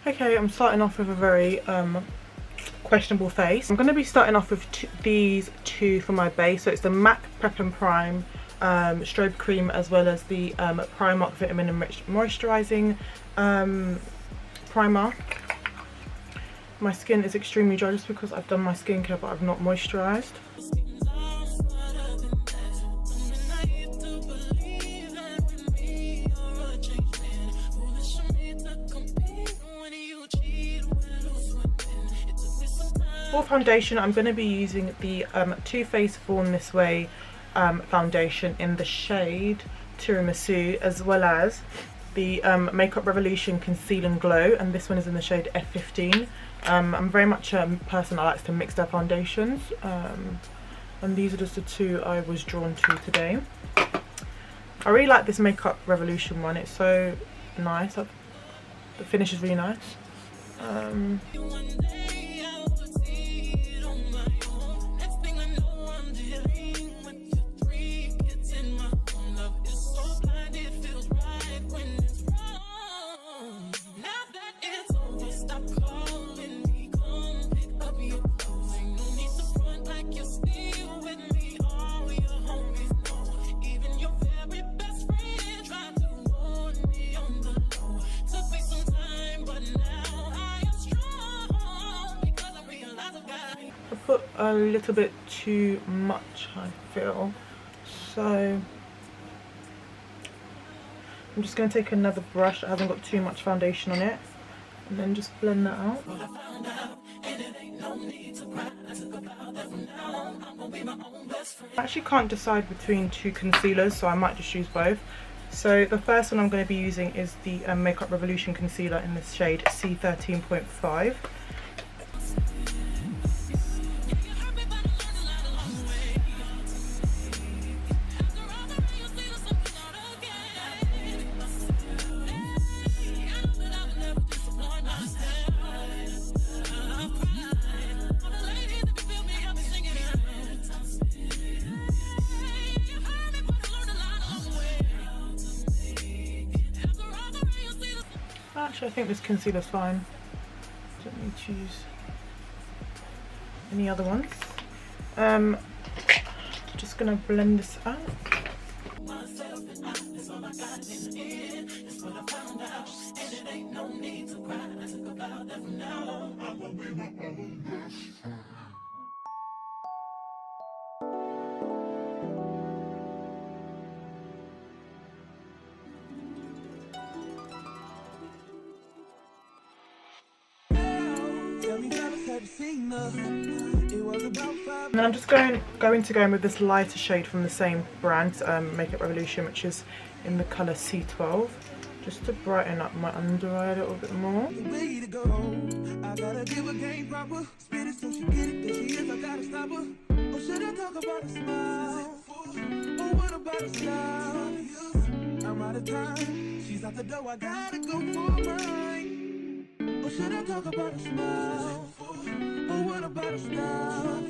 Okay, I'm starting off with a very questionable face. I'm going to be starting off with these two for my base. So it's the MAC Prep and Prime strobe cream, as well as the Primark Vitamin Enriched Moisturizing primer. My skin is extremely dry just because I've done my skincare but I've not moisturized. For foundation, I'm going to be using the Too Faced Born This Way foundation in the shade Tiramisu, as well as the Makeup Revolution Conceal and Glow, and this one is in the shade F15. I'm very much a person that likes to mix their foundations, and these are just the two I was drawn to today. I really like this Makeup Revolution one, it's so nice, the finish is really nice. Put a little bit too much, I feel, so I'm just going to take another brush that hasn't got too much foundation on it and then just blend that out. I actually can't decide between two concealers, so I might just use both. So the first one I'm going to be using is the Makeup Revolution concealer in the shade C13.5. Actually, I think this concealer's fine. Don't need to use any other ones. Just gonna blend this out. And then I'm just going to go in with this lighter shade from the same brand, Makeup Revolution, which is in the colour C12, just to brighten up my under eye a little bit more. Should I talk about a smile? Oh, what about a style?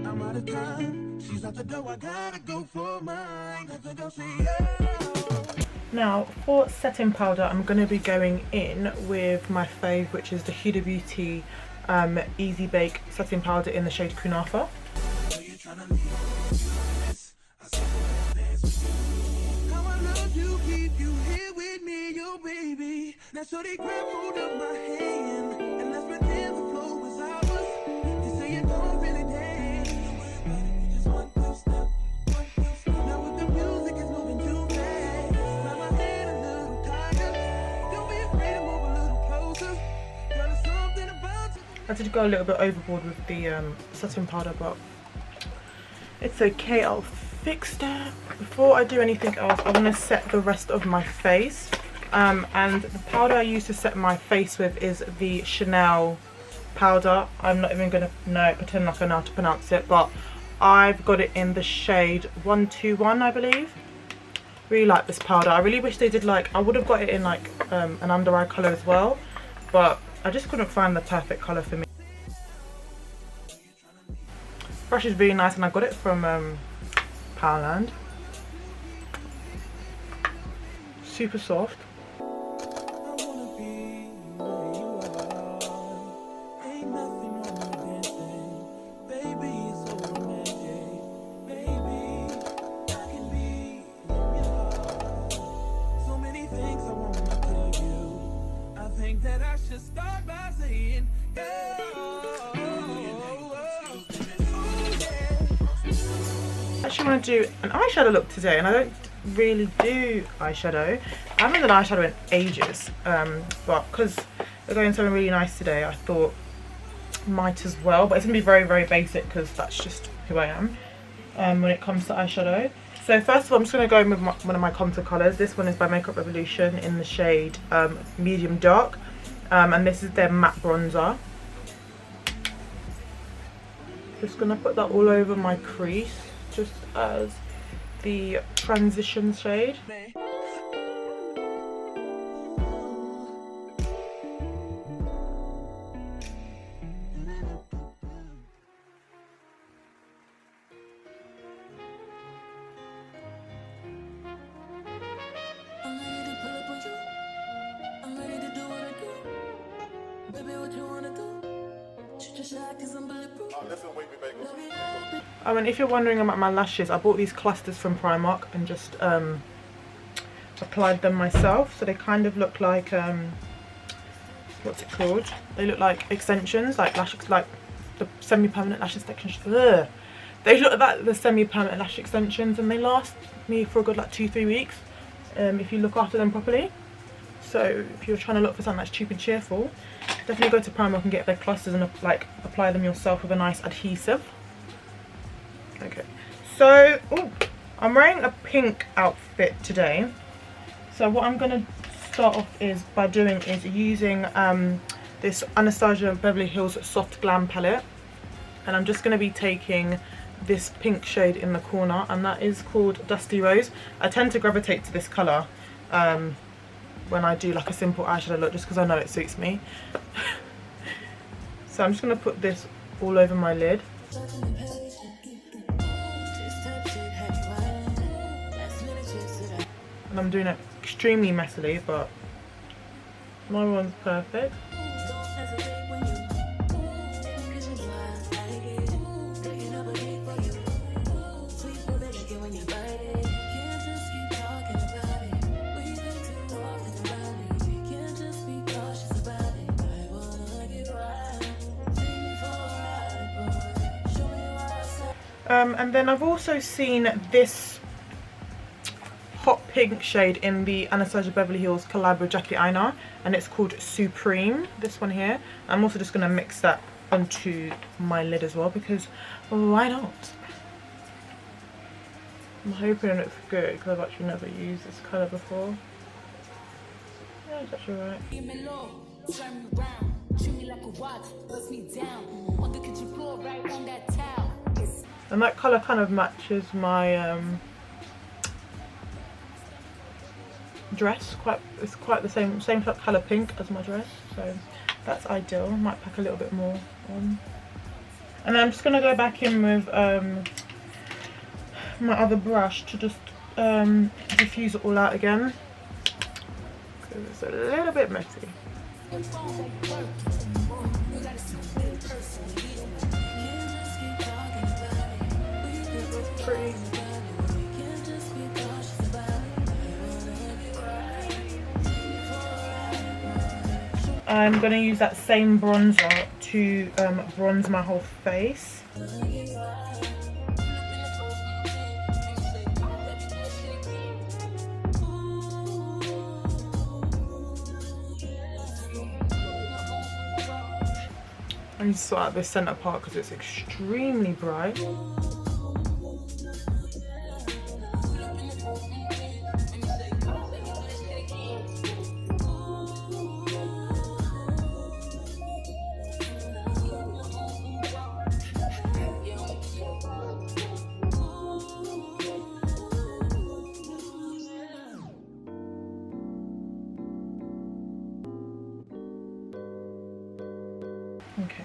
I'm out of time. She's at the door. I gotta go for mine. Now, for setting powder, I'm going to be going in with my fave, which is the Huda Beauty Easy Bake setting powder in the shade Kunafa. Now so they grab hold of my hand, and let's pretend the flow was ours. They say you don't really dance, but just one, two step. Now with the music is moving too fast, slide my hand a little tighter. Don't be afraid to move a little closer. Girl, there's something about you. I did go a little bit overboard with the setting powder, but it's okay, I'll fix that. Before I do anything else, I want to set the rest of my face. And the powder I use to set my face with is the Chanel powder. I'm not even going to pretend like I know how to pronounce it, but I've got it in the shade 121, I believe. Really like this powder. I really wish they did, like, I would have got it in like an under eye colour as well, but I just couldn't find the perfect colour for me. Brush is really nice, and I got it from Powerland. Super soft. think that I should start by saying, yeah. I actually want to do an eyeshadow look today, and I don't really do eyeshadow. I haven't done eyeshadow in ages, but because we're going something really nice today, I thought might as well. But it's gonna be very, very basic because that's just who I am when it comes to eyeshadow. So first of all, I'm just gonna go in with one of my contour colors. This one is by Makeup Revolution in the shade medium dark, and this is their matte bronzer. Just gonna put that all over my crease, just as the transition shade. And if you're wondering about my lashes, I bought these clusters from Primark and just applied them myself. So they kind of look like what's it called? They look like extensions, like lashes, like the semi-permanent lash extensions. Ugh. They look like the semi-permanent lash extensions, and they last me for a good like 2-3 weeks if you look after them properly. So if you're trying to look for something that's cheap and cheerful, definitely go to Primark and get their clusters and like apply them yourself with a nice adhesive. Okay, so I'm wearing a pink outfit today. So what I'm going to start off by doing is using this Anastasia Beverly Hills Soft Glam palette, and I'm just going to be taking this pink shade in the corner, and that is called Dusty Rose. I tend to gravitate to this colour when I do like a simple eyeshadow look, just because I know it suits me. So I'm just going to put this all over my lid. And I'm doing it extremely messily, but my one's perfect. And then I've also seen this hot pink shade in the Anastasia Beverly Hills collab with Jackie Aina, and it's called Supreme, this one here. I'm also just going to mix that onto my lid as well, because why not? I'm hoping it looks good, because I've actually never used this colour before. Yeah, it's actually alright. And that colour kind of matches my dress. It's quite the same colour pink as my dress, so that's ideal. I might pack a little bit more on. And then I'm just gonna go back in with my other brush to just diffuse it all out again, because it's a little bit messy. Pretty. I'm going to use that same bronzer to bronze my whole face. I need to sort out this centre part because it's extremely bright. Okay,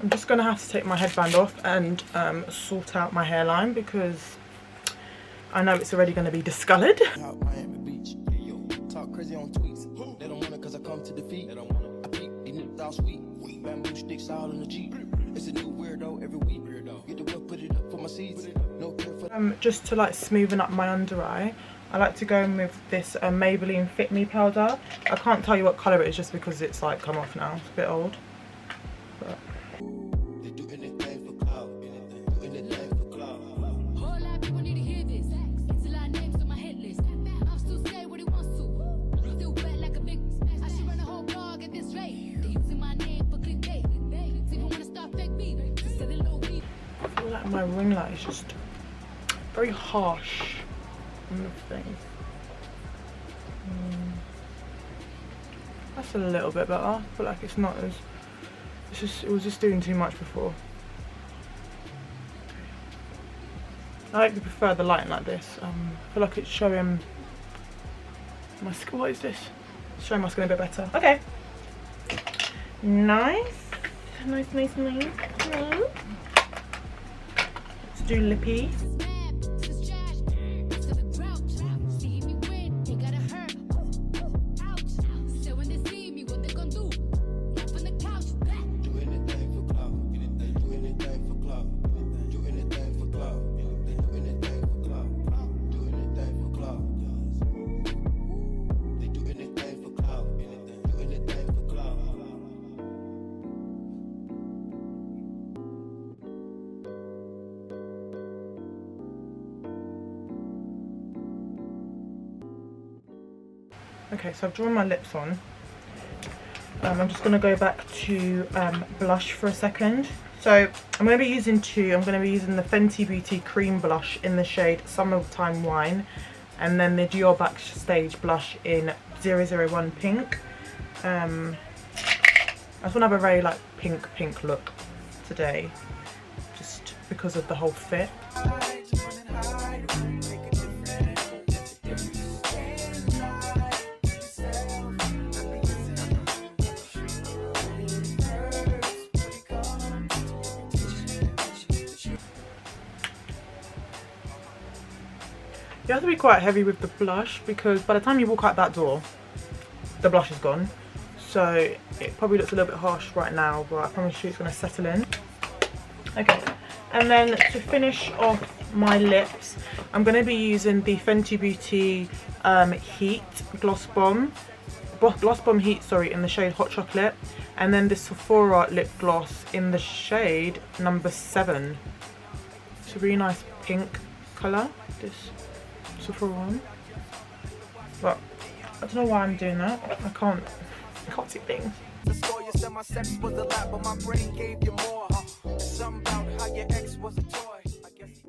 I'm just going to have to take my headband off and sort out my hairline, because I know it's already going to be discoloured. Just to like smoothen up my under eye, I like to go in with this Maybelline Fit Me powder. I can't tell you what colour it is just because it's like come off now. It's a bit old. But I feel like my ring light is just very harsh on the face. That's a little bit better. I feel like it's not as, it was just doing too much before. I actually prefer the lighting like this. I feel like it's showing my skin. What is this? It's showing my skin a bit better. Okay. Nice. Nice. Let's do lippy. Okay, so I've drawn my lips on. I'm just going to go back to blush for a second. So I'm going to be using two. I'm going to be using the Fenty Beauty Cream Blush in the shade Summertime Wine, and then the Dior Backstage Blush in 001 Pink. I just want to have a very like pink look today, just because of the whole fit. You have to be quite heavy with the blush because by the time you walk out that door, the blush is gone. So it probably looks a little bit harsh right now, but I promise you it's going to settle in. Okay, and then to finish off my lips, I'm going to be using the Fenty Beauty Heat Gloss Bomb Heat, sorry, in the shade Hot Chocolate, and then this Sephora lip gloss in the shade number 7. It's a really nice pink colour, this Sephora one. But I don't know why I'm doing that. I can't see things. The score you said my sex was a lot, but my brain gave you more. Something about how your ex was a toy. I guess.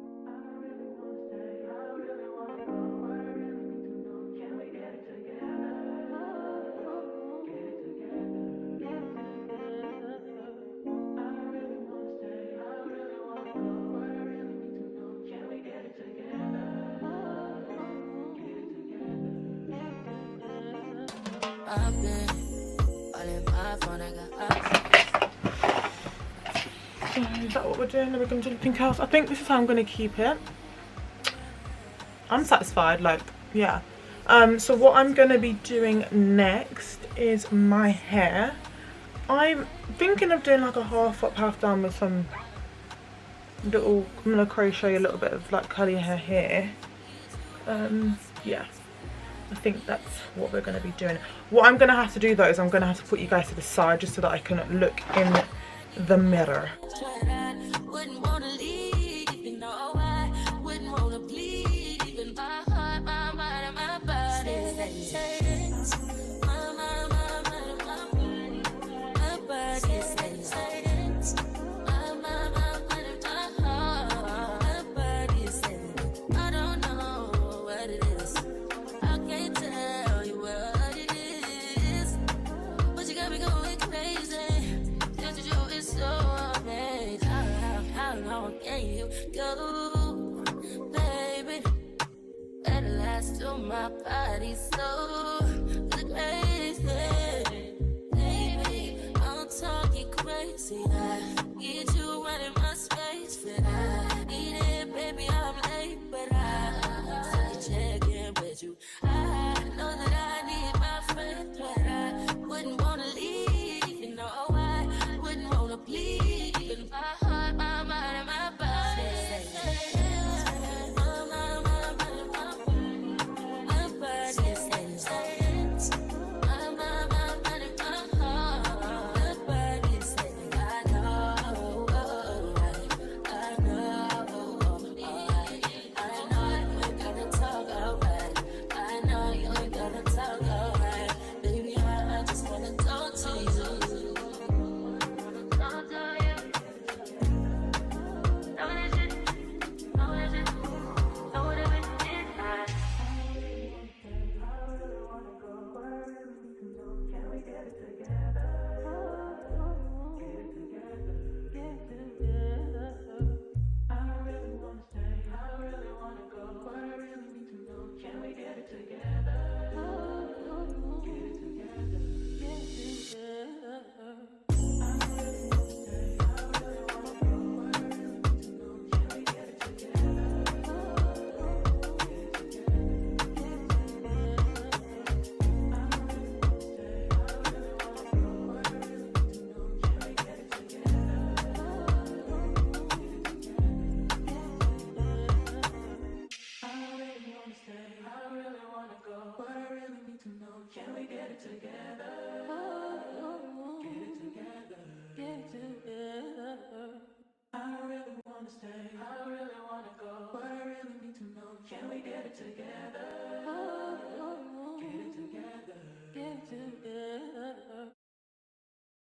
I've been all in my phone, I got So is that what we're doing? Are we going to do anything else? I think this is how I'm going to keep it. I'm satisfied, like, yeah. So what I'm going to be doing next is my hair. I'm thinking of doing like a half up, half down with some little, I'm going to crochet a little bit of like curly hair here. Yeah. I think that's what we're going to be doing. What I'm going to have to do though is I'm going to have to put you guys to the side just so that I can look in the mirror. Go, baby, at last to my body so crazy, baby, I'm talking crazy. I get you right in my space, but I need it, baby, I'm late, but I still check in with you. I know that I need my friend, but I wouldn't wanna leave, you know, I wouldn't wanna bleed in my heart, my mind, and my body. it together. Oh, get it together. Get it together. I don't really wanna stay. I don't really wanna go. But I really need to know. Can we get it together?